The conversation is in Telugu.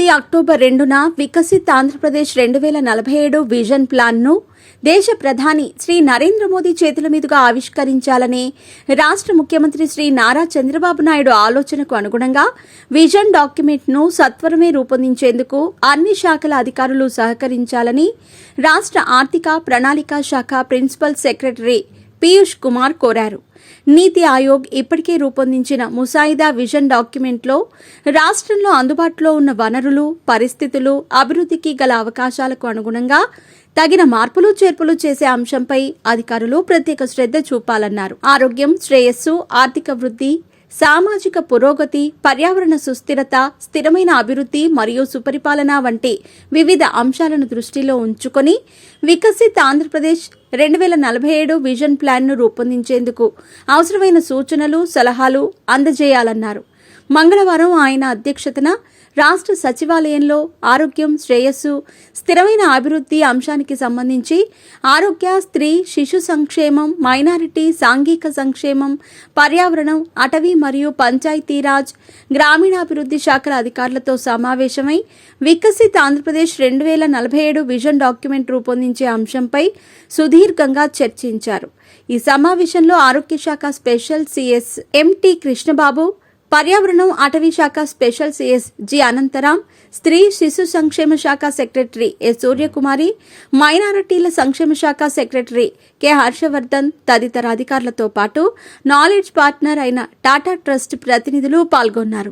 మోదీ అక్టోబర్ 2న వికసిత్ ఆంధ్రప్రదేశ్ 2047 విజన్ ప్లాన్ను దేశ ప్రధాని శ్రీ నరేంద్ర మోదీ చేతుల మీదుగా ఆవిష్కరించాలనే రాష్ట్ర ముఖ్యమంత్రి శ్రీ నారా చంద్రబాబు నాయుడు ఆలోచనకు అనుగుణంగా విజన్ డాక్యుమెంట్ను సత్వరమే రూపొందించేందుకు అన్ని శాఖల అధికారులు సహకరించాలని రాష్ట్ర ఆర్థిక ప్రణాళిక శాఖ ప్రిన్సిపల్ సెక్రటరీ పీయూష్ కుమార్ కోరారు. నీతి ఆయోగ్ ఇప్పటికే రూపొందించిన ముసాయిదా విజన్ డాక్యుమెంట్లో రాష్ట్రంలో అందుబాటులో ఉన్న వనరులు, పరిస్థితులు, అభివృద్ధికి గల అవకాశాలకు అనుగుణంగా తగిన మార్పులు చేర్పులు చేసే అంశంపై అధికారులు ప్రత్యేక శ్రద్ధ చూపాలన్నారు. ఆరోగ్యం, శ్రేయస్సు, ఆర్థిక వృద్ధి, సామాజిక పురోగతి, పర్యావరణ సుస్థిరత, స్థిరమైన అభివృద్ధి మరియు సుపరిపాలన వంటి వివిధ అంశాలను దృష్టిలో ఉంచుకొని వికసిత్ ఆంధ్రప్రదేశ్ 2047 విజన్ ప్లాన్ను రూపొందించేందుకు అవసరమైన సూచనలు, సలహాలు అందజేయాలన్నారు. మంగళవారం ఆయన అధ్యక్షతన రాష్ట్ర సచివాలయంలో ఆరోగ్యం, శ్రేయస్సు, స్థిరమైన అభివృద్ధి అంశానికి సంబంధించి ఆరోగ్య, స్త్రీ, శిశు సంక్షేమం, మైనారిటీ, సాంఘిక సంక్షేమం, పర్యావరణం, అటవీ మరియు పంచాయతీరాజ్, గ్రామీణాభివృద్ధి శాఖల అధికారులతో సమావేశమై వికసిత్ ఆంధ్రప్రదేశ్ 2047 విజన్ డాక్యుమెంట్ రూపొందించే అంశంపై సుదీర్ఘంగా చర్చించారు. ఈ సమావేశంలో ఆరోగ్య శాఖ స్పెషల్ సిఎస్ ఎంటి కృష్ణబాబు, పర్యావరణం, అటవీ శాఖ స్పెషల్ సిఎస్ జి అనంతరాం, స్త్రీ శిశు సంక్షేమ శాఖ సెక్రటరీ ఎస్ సూర్యకుమారి, మైనారిటీల సంక్షేమ శాఖ సెక్రటరీ కె హర్షవర్ధన్ తదితర అధికారులతో పాటు నాలెడ్జ్ పార్ట్నర్ అయిన టాటా ట్రస్ట్ ప్రతినిధులు పాల్గొన్నారు.